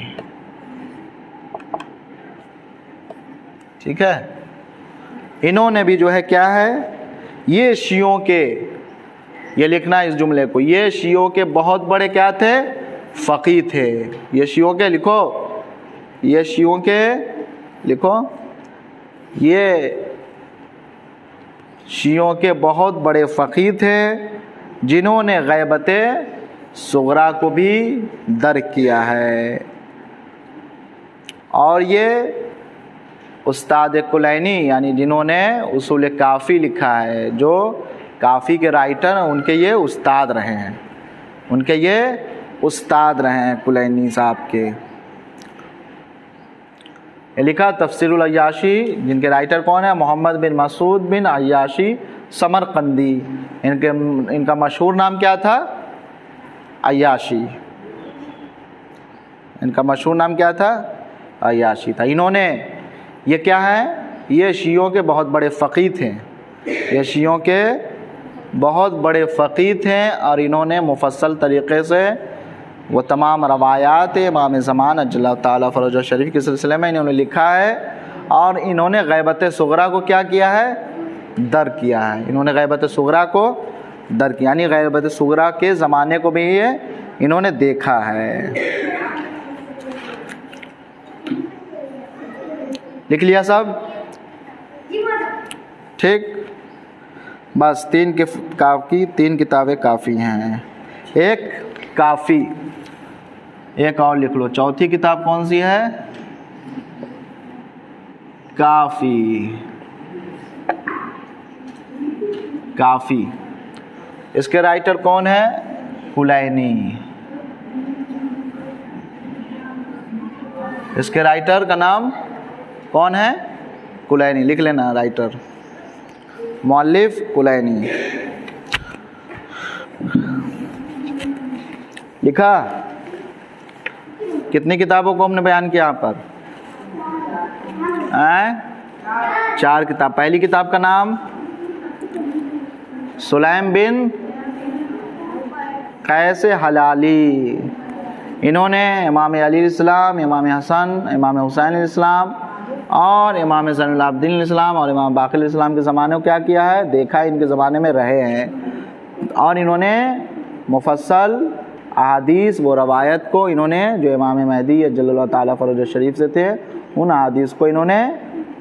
ٹھیک ہے؟ انہوں نے بھی جو ہے کیا ہے، یہ شیعوں کے، یہ لکھنا اس جملے کو، یہ شیعوں کے بہت بڑے کیا تھے؟ فقیہ تھے. یہ شیعوں کے لکھو، یہ شیعوں کے لکھو، یہ شیعوں کے بہت بڑے فقیہ تھے جنہوں نے غیبت صغریٰ کو بھی درک کیا ہے. اور یہ استاد کلینی، یعنی جنہوں نے اصول کافی لکھا ہے، جو کافی کے رائٹر ہیں، ان کے یہ استاد رہے ہیں، ان کے یہ استاد رہے ہیں کلینی صاحب کے. لکھا تفسیر العیاشی، جن کے رائٹر کون ہیں؟ محمد بن مسعود بن عیاشی سمرقندی. ان کا مشہور نام کیا تھا؟ عیاشی. ان کا مشہور نام کیا تھا؟ عیاشی تھا. انہوں نے یہ کیا ہے؟ یہ شیعوں کے بہت بڑے فقیہ تھے. یہ شیعوں کے بہت بڑے فقیہ تھے اور انہوں نے مفصل طریقے سے وہ تمام روایات امام زمان عجل اللہ تعالیٰ فرجہ شریف کے سلسلے میں انہوں نے لکھا ہے. اور انہوں نے غیبت صغریٰ کو کیا کیا ہے؟ درک کیا ہے. انہوں نے غیبت صغریٰ کو درک، یعنی غیبت صغریٰ کے زمانے کو بھی یہ انہوں نے دیکھا ہے. لکھ لیا سب؟ ٹھیک، بس تین کتابیں کافی ہیں. ایک کافی، ایک اور لکھ لو. چوتھی کتاب کون سی ہے؟ کافی. کافی اس کے رائٹر کون ہے؟ کلینی. اس کے رائٹر کا نام کون ہے؟ کلینی. لکھ لینا رائٹر، مؤلف کلینی. لکھا؟ کتنی کتابوں کو ہم نے بیان کیا یہاں پر؟ 4 کتاب. پہلی کتاب کا نام سلیم بن قیس حلالی. انہوں نے امام علی علیہ السلام، امام حسن، امام حسین علیہ السلام اور امام زین العابدین علیہ السلام اور امام باقر علیہ السلام کے زمانے کو کیا کیا ہے؟ دیکھا ہے. ان کے زمانے میں رہے ہیں اور انہوں نے مفصل احادیث، وہ روایت کو انہوں نے جو امام مہدی عجل اللہ تعالیٰ فرجہ شریف سے تھے، ان احادیث کو انہوں نے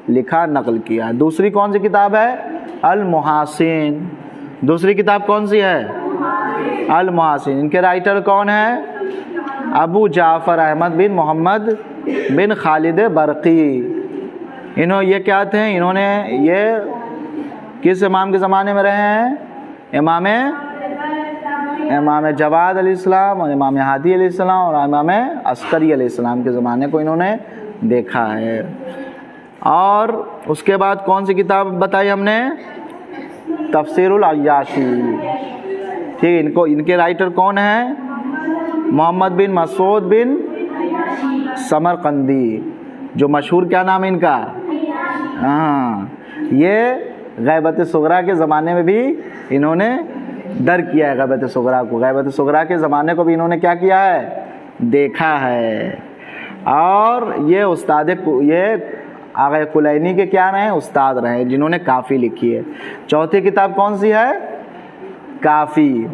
لکھا، نقل کیا. دوسری کون سی کتاب ہے؟ المحاسن. دوسری کتاب کون سی ہے؟ المحاسن. ان کے رائٹر کون ہے؟ ابو جعفر احمد بن محمد بن خالد برقی. یہ کیا تھے؟ انہوں نے یہ کس امام کے زمانے میں رہے ہیں؟ امام جواد علیہ السلام اور امام ہادی علیہ السلام اور امام عسکری علیہ السلام کے زمانے کو انہوں نے دیکھا ہے. اور اس کے بعد کون سی کتاب بتائی ہم نے؟ تفسیر العیاشی. ٹھیک، ان کے رائٹر کون ہیں؟ محمد بن مسعود بن سمرقندی. جو مشہور کیا نام ہے ان کا؟ یہ غیبت صغریٰ کے زمانے میں بھی انہوں نے درک کیا ہے. غیبت صغریٰ کو، غیبت صغریٰ کے زمانے کو بھی انہوں نے کیا کیا ہے؟ دیکھا ہے. اور یہ یہ آغا کلینی کے کیا رہے ہیں؟ استاد رہے ہیں، جنہوں نے کافی لکھی ہے. چوتھی کتاب کون سی ہے؟ کافی،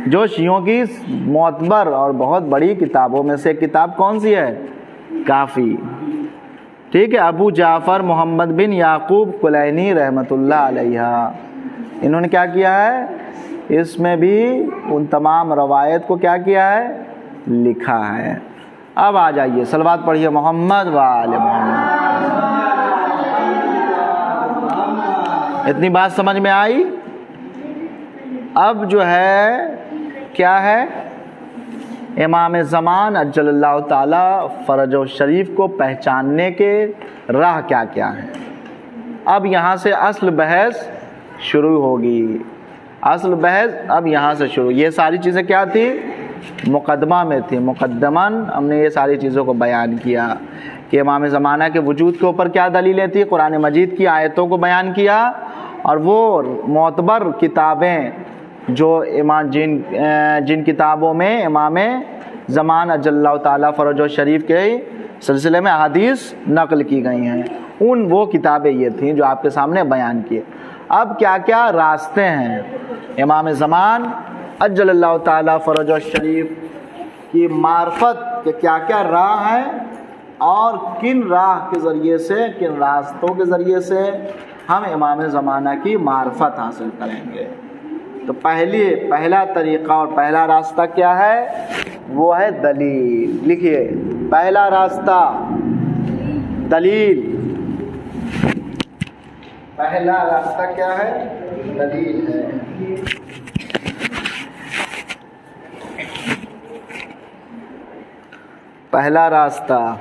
جو شیعوں کی معتبر اور بہت بڑی کتابوں میں سے کتاب کون سی ہے؟ کافی. ٹھیک ہے. ابو جعفر محمد بن یعقوب کلینی رحمۃ اللہ علیہ، انہوں نے کیا کیا ہے؟ اس میں بھی ان تمام روایت کو کیا کیا ہے؟ لکھا ہے. اب آ جائیے، صلوات پڑھیے محمد و آل محمد. اتنی بات سمجھ میں آئی؟ اب جو ہے کیا ہے؟ امام زمان عجل اللہ تعالی فرجہ شریف کو پہچاننے کے راہ کیا کیا ہے. اب یہاں سے اصل بحث شروع ہوگی. اصل بحث اب یہاں سے شروع. یہ ساری چیزیں کیا تھی؟ مقدمہ میں تھی. مقدماً ہم نے یہ ساری چیزوں کو بیان کیا کہ امام زمانہ کے وجود کے اوپر کیا دلیلیں تھی، قرآن مجید کی آیتوں کو بیان کیا، اور وہ معتبر کتابیں جو جن کتابوں میں امام زمان اجل اللہ تعالیٰ فرجہ شریف کے سلسلے میں احادیث نقل کی گئی ہیں، وہ کتابیں یہ تھیں جو آپ کے سامنے بیان کیے. اب کیا کیا راستے ہیں امام زمان اجل اللہ تعالیٰ فرجہ شریف کی معرفت کے، کیا کیا راہ ہیں اور کن راہ کے ذریعے سے، کن راستوں کے ذریعے سے ہم امام زمانہ کی معرفت حاصل کریں گے. تو پہلا طریقہ اور پہلا راستہ کیا ہے؟ وہ ہے دلیل. لکھیے، پہلا راستہ دلیل. پہلا راستہ کیا ہے؟ دلیل ہے. پہلا راستہ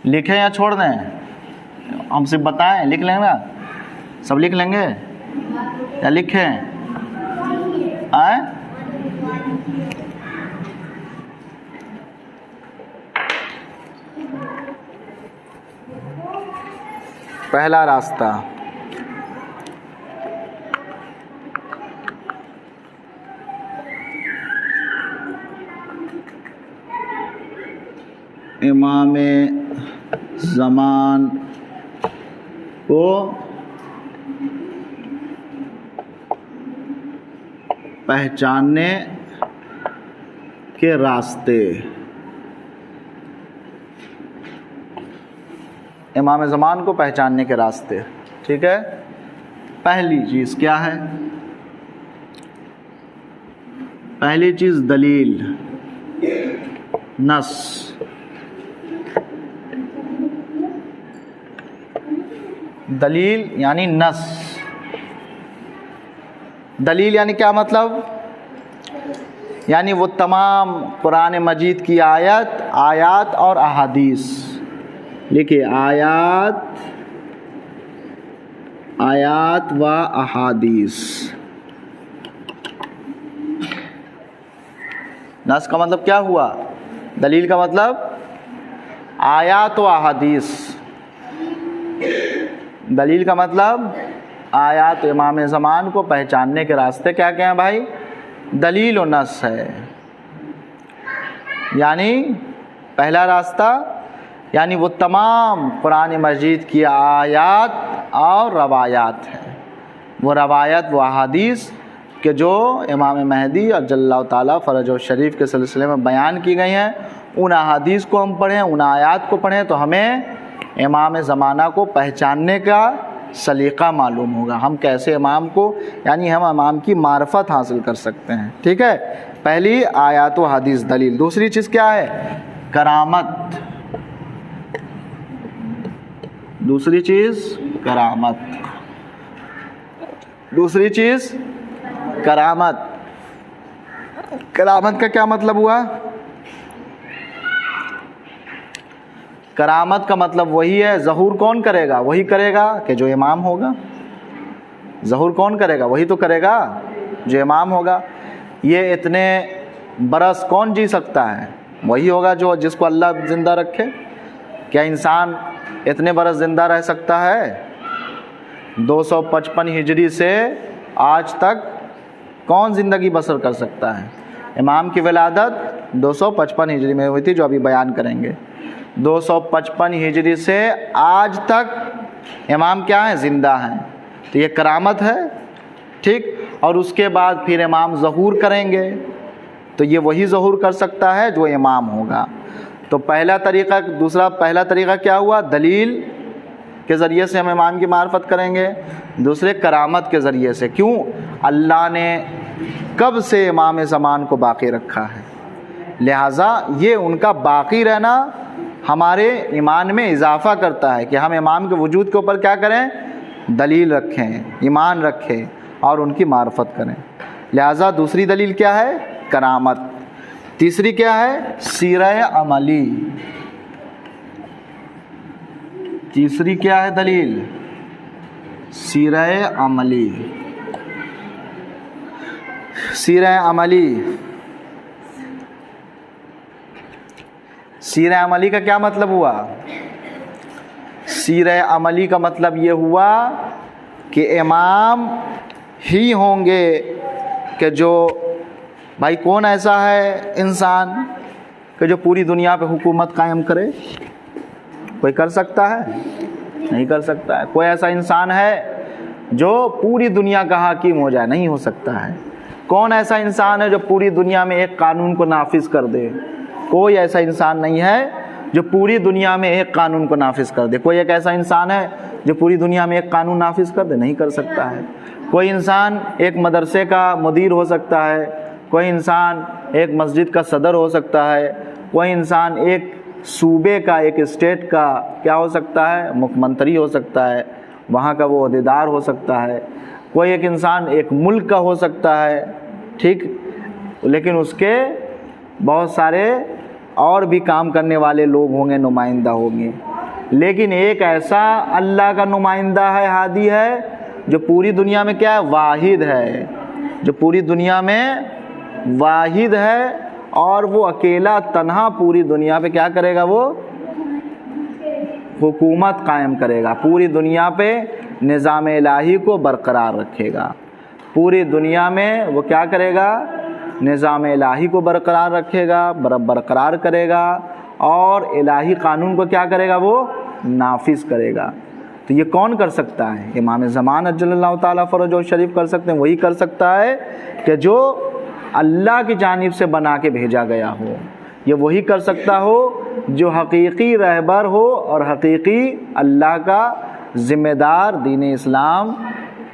لکھیں یا چھوڑ دیں؟ ہم سے بتائیں، لکھ لیں گے؟ سب لکھ لیں گے یا لکھیں؟ پہلا راستہ، امام زمان کو پہچاننے کے راستے۔ امام زمان کو پہچاننے کے راستے، ٹھیک ہے؟ پہلی چیز کیا ہے؟ پہلی چیز دلیل، نص۔ دلیل یعنی نص۔ دلیل یعنی کیا مطلب؟ یعنی وہ تمام قرآن مجید کی آیات اور احادیث، لکھیے آیات و احادیث۔ نص کا مطلب کیا ہوا؟ دلیل کا مطلب آیات و احادیث۔ دلیل کا مطلب آیات امام زمان کو پہچاننے کے راستے کیا کیا ہیں بھائی؟ دلیل و نص ہے۔ یعنی پہلا راستہ یعنی وہ تمام قرآن مجید کی آیات اور روایات ہیں، وہ روایات وہ احادیث کہ جو امام مہدی عجل اللہ تعالیٰ فرجہ شریف کے سلسلے میں بیان کی گئی ہیں، ان احادیث کو ہم پڑھیں، ان آیات کو پڑھیں تو ہمیں امام زمانہ کو پہچاننے کا سلیقہ معلوم ہوگا، ہم کیسے امام کو یعنی ہم امام کی معرفت حاصل کر سکتے ہیں، ٹھیک ہے؟ پہلی آیات و حدیث دلیل۔ دوسری چیز کیا ہے؟ کرامت۔ دوسری چیز کرامت۔ دوسری چیز کرامت۔ کرامت کا کیا مطلب ہوا؟ کرامت کا مطلب وہی ہے، ظہور کون کرے گا؟ وہی کرے گا کہ جو امام ہوگا۔ ظہور کون کرے گا؟ وہی تو کرے گا جو امام ہوگا۔ یہ اتنے برس کون جی سکتا ہے؟ وہی ہوگا جو جس کو اللہ زندہ رکھے۔ کیا انسان اتنے برس زندہ رہ سکتا ہے؟ 255 ہجری سے آج تک کون زندگی بسر کر سکتا ہے؟ امام کی ولادت 255 ہجری میں ہوئی تھی، جو ابھی بیان کریں گے۔ 255 ہجری سے آج تک امام کیا ہیں؟ زندہ ہیں۔ تو یہ کرامت ہے، ٹھیک؟ اور اس کے بعد پھر امام ظہور کریں گے، تو یہ وہی ظہور کر سکتا ہے جو امام ہوگا۔ تو پہلا طریقہ کیا ہوا؟ دلیل کے ذریعے سے ہم امام کی معرفت کریں گے، دوسرے کرامت کے ذریعے سے۔ کیوں؟ اللہ نے کب سے امام زمان کو باقی رکھا ہے، لہٰذا یہ ان کا باقی رہنا ہمارے ایمان میں اضافہ کرتا ہے کہ ہم امام کے وجود کے اوپر کیا کریں؟ دلیل رکھیں، ایمان رکھیں اور ان کی معرفت کریں۔ لہٰذا دوسری دلیل کیا ہے؟ کرامت۔ تیسری کیا ہے؟ سیرہ عملی۔ تیسری کیا ہے دلیل؟ سیرہ عملی۔ سیرہ عملی۔ سیرہ عملی کا کیا مطلب ہوا؟ سیرہ عملی کا مطلب یہ ہوا کہ امام ہی ہوں گے کہ جو بھائی کون ایسا ہے انسان کہ جو پوری دنیا پہ حکومت قائم کرے؟ کوئی کر سکتا ہے؟ نہیں کر سکتا ہے۔ کوئی ایسا انسان ہے جو پوری دنیا کا حاکم ہو جائے؟ نہیں ہو سکتا ہے۔ کون ایسا انسان ہے جو پوری دنیا میں ایک قانون کو نافذ کر دے؟ کوئی ایسا انسان نہیں ہے جو پوری دنیا میں ایک قانون کو نافذ کر دے۔ کوئی ایک ایسا انسان ہے جو پوری دنیا میں ایک قانون نافذ کر دے؟ نہیں کر سکتا ہے۔ کوئی انسان ایک مدرسے کا مدیر ہو سکتا ہے، کوئی انسان ایک مسجد کا صدر ہو سکتا ہے، کوئی انسان ایک صوبے کا، ایک اسٹیٹ کا کیا ہو سکتا ہے؟ مکھ منتری ہو سکتا ہے، وہاں کا وہ عہدیدار ہو سکتا ہے۔ کوئی ایک انسان ایک ملک کا ہو سکتا ہے، ٹھیک؟ لیکن اس کے بہت سارے اور بھی کام کرنے والے لوگ ہوں گے، نمائندہ ہوں گے۔ لیکن ایک ایسا اللہ کا نمائندہ ہے، ہادی ہے، جو پوری دنیا میں کیا ہے؟ واحد ہے، جو پوری دنیا میں واحد ہے، اور وہ اکیلا تنہا پوری دنیا پہ کیا کرے گا؟ وہ حکومت قائم کرے گا، پوری دنیا پہ نظام الہی کو برقرار رکھے گا، پوری دنیا میں وہ کیا کرے گا؟ نظام الہی کو برقرار رکھے گا، برقرار کرے گا، اور الہی قانون کو کیا کرے گا؟ وہ نافذ کرے گا۔ تو یہ کون کر سکتا ہے؟ امام زمان اجل اللہ تعالیٰ فرجہ شریف کر سکتے ہیں۔ وہی کر سکتا ہے کہ جو اللہ کی جانب سے بنا کے بھیجا گیا ہو، یہ وہی کر سکتا ہو جو حقیقی رہبر ہو اور حقیقی اللہ کا ذمہ دار دین اسلام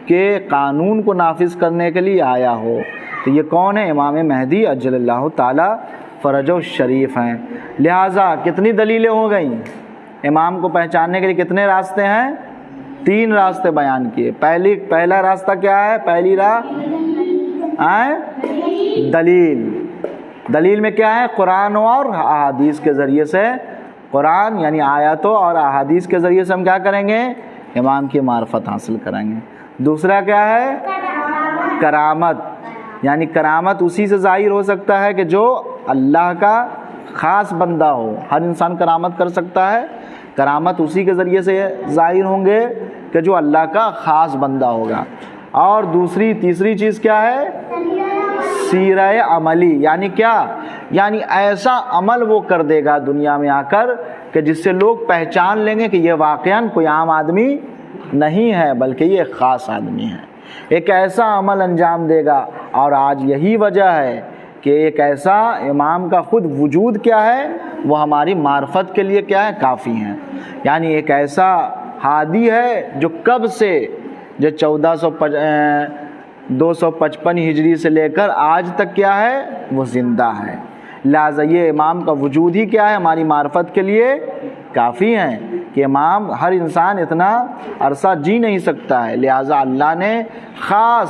کے قانون کو نافذ کرنے کے لیے آیا ہو۔ تو یہ کون ہے؟ امام مہدی اجل اللہ تعالیٰ فرجہ شریف ہیں۔ لہٰذا کتنی دلیلیں ہو گئیں؟ امام کو پہچاننے کے لیے کتنے راستے ہیں؟ 3 راستے بیان کیے۔ پہلا راستہ کیا ہے؟ پہلی راہ دلیل۔ دلیل میں کیا ہے؟ قرآن اور احادیث کے ذریعے سے، قرآن یعنی آیاتوں اور احادیث کے ذریعے سے ہم کیا کریں گے؟ امام کی معرفت حاصل کریں گے۔ دوسرا کیا ہے؟ کرامت، یعنی کرامت اسی سے ظاہر ہو سکتا ہے کہ جو اللہ کا خاص بندہ ہو۔ ہر انسان کرامت کر سکتا ہے، کرامت اسی کے ذریعے سے ظاہر ہوں گے کہ جو اللہ کا خاص بندہ ہوگا۔ اور تیسری چیز کیا ہے؟ سیرہ عملی، یعنی کیا؟ یعنی ایسا عمل وہ کر دے گا دنیا میں آ کر کہ جس سے لوگ پہچان لیں گے کہ یہ واقعاً کوئی عام آدمی نہیں ہے بلکہ یہ ایک خاص آدمی ہے۔ ایک ایسا عمل انجام دے گا، اور آج یہی وجہ ہے کہ ایک ایسا امام کا خود وجود کیا ہے؟ وہ ہماری معرفت کے لیے کیا ہے؟ کافی ہیں۔ یعنی ایک ایسا ہادی ہے جو کب سے، جو 255 ہجری سے لے کر آج تک کیا ہے؟ وہ زندہ ہے۔ لہٰذا یہ امام کا وجود ہی کیا ہے؟ ہماری معرفت کے لیے کافی ہیں کہ امام، ہر انسان اتنا عرصہ جی نہیں سکتا ہے، لہٰذا اللہ نے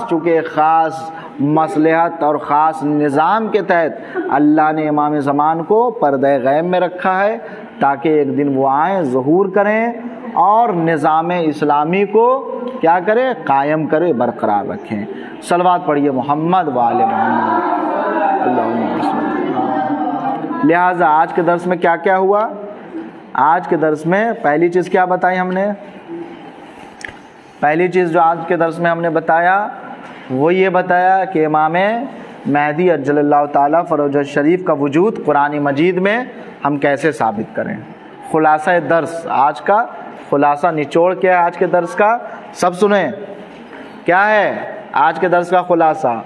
چونکہ خاص مصلحت اور خاص نظام کے تحت اللہ نے امام زمان کو پردہ غیب میں رکھا ہے، تاکہ ایک دن وہ آئیں، ظہور کریں، اور نظام اسلامی کو کیا کرے؟ قائم کرے، برقرار رکھیں۔ صلوات پڑھیے محمد وآل محمد، اللہم صل۔ لہٰذا آج کے درس میں کیا کیا ہوا؟ آج کے درس میں پہلی چیز کیا بتائی ہم نے؟ پہلی چیز جو آج کے درس میں ہم نے بتایا وہ یہ بتایا کہ امام مہدی اجل اللہ تعالیٰ فرجہ شریف کا وجود قرآن مجید میں ہم کیسے ثابت کریں۔ خلاصہ درس، آج کا خلاصہ نچوڑ کیا ہے آج کے درس کا؟ سب سنیں، کیا ہے آج کے درس کا خلاصہ؟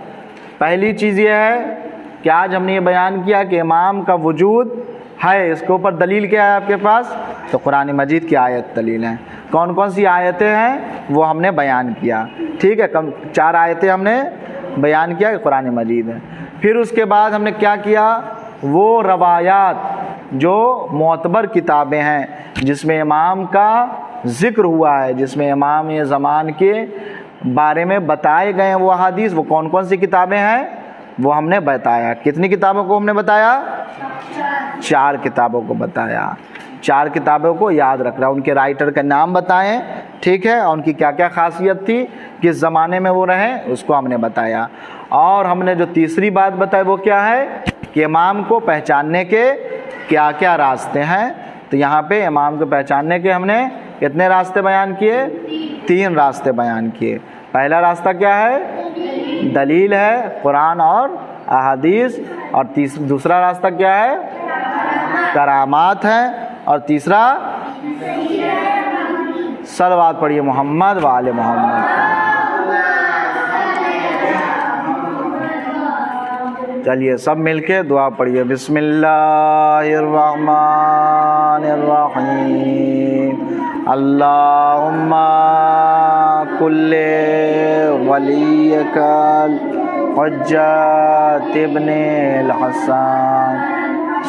پہلی چیز یہ ہے کہ آج ہم نے یہ بیان کیا کہ امام کا وجود ہے، اس کے اوپر دلیل کیا ہے آپ کے پاس؟ تو قرآن مجید کی آیت دلیل ہیں۔ کون کون سی آیتیں ہیں وہ ہم نے بیان کیا، ٹھیک ہے؟ 4 آیتیں ہم نے بیان کیا کہ قرآن مجید ہے۔ پھر اس کے بعد ہم نے کیا کیا؟ وہ روایات جو معتبر کتابیں ہیں جس میں امام کا ذکر ہوا ہے، جس میں امام زمان کے بارے میں بتائے گئے ہیں وہ احادیث، وہ کون کون سی کتابیں ہیں وہ ہم نے بتایا۔ کتنی کتابوں کو ہم نے بتایا؟ 4 کتابوں کو بتایا۔ 4 کتابوں کو یاد رکھ رہا، ان کے رائٹر کا نام بتائیں، ٹھیک ہے، اور ان کی کیا کیا خاصیت تھی، کس زمانے میں وہ رہے، اس کو ہم نے بتایا۔ اور ہم نے جو تیسری بات بتائی وہ کیا ہے کہ امام کو پہچاننے کے کیا کیا راستے ہیں۔ تو یہاں پہ امام کو پہچاننے کے ہم نے کتنے راستے بیان کیے؟ 3 راستے بیان کیے۔ پہلا راستہ کیا ہے؟ دلیل ہے، قرآن اور احادیث، اور دوسرا راستہ کیا ہے؟ کرامات ہے، اور تیسرا صلوات پڑھیے محمد وآل محمد۔ چلیے سب مل کے دعا پڑھیے، بسم اللہ الرحمن الرحیم، اللہم کل ولیک الحجۃ ابن الحسن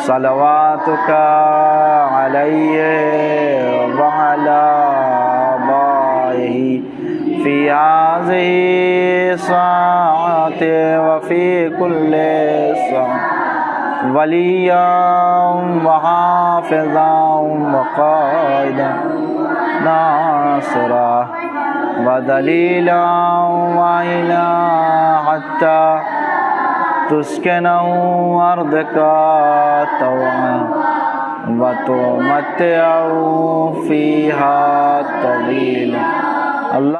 صلواتک علیہ وعلی آبائہ فی هذه الساعة وفي كل ساعة وليا وحافظا وقائدا ناصرا ودليلا وعينا حتى تسكنه أرضك طوعا وتمتعه فيها طويلا. اللہ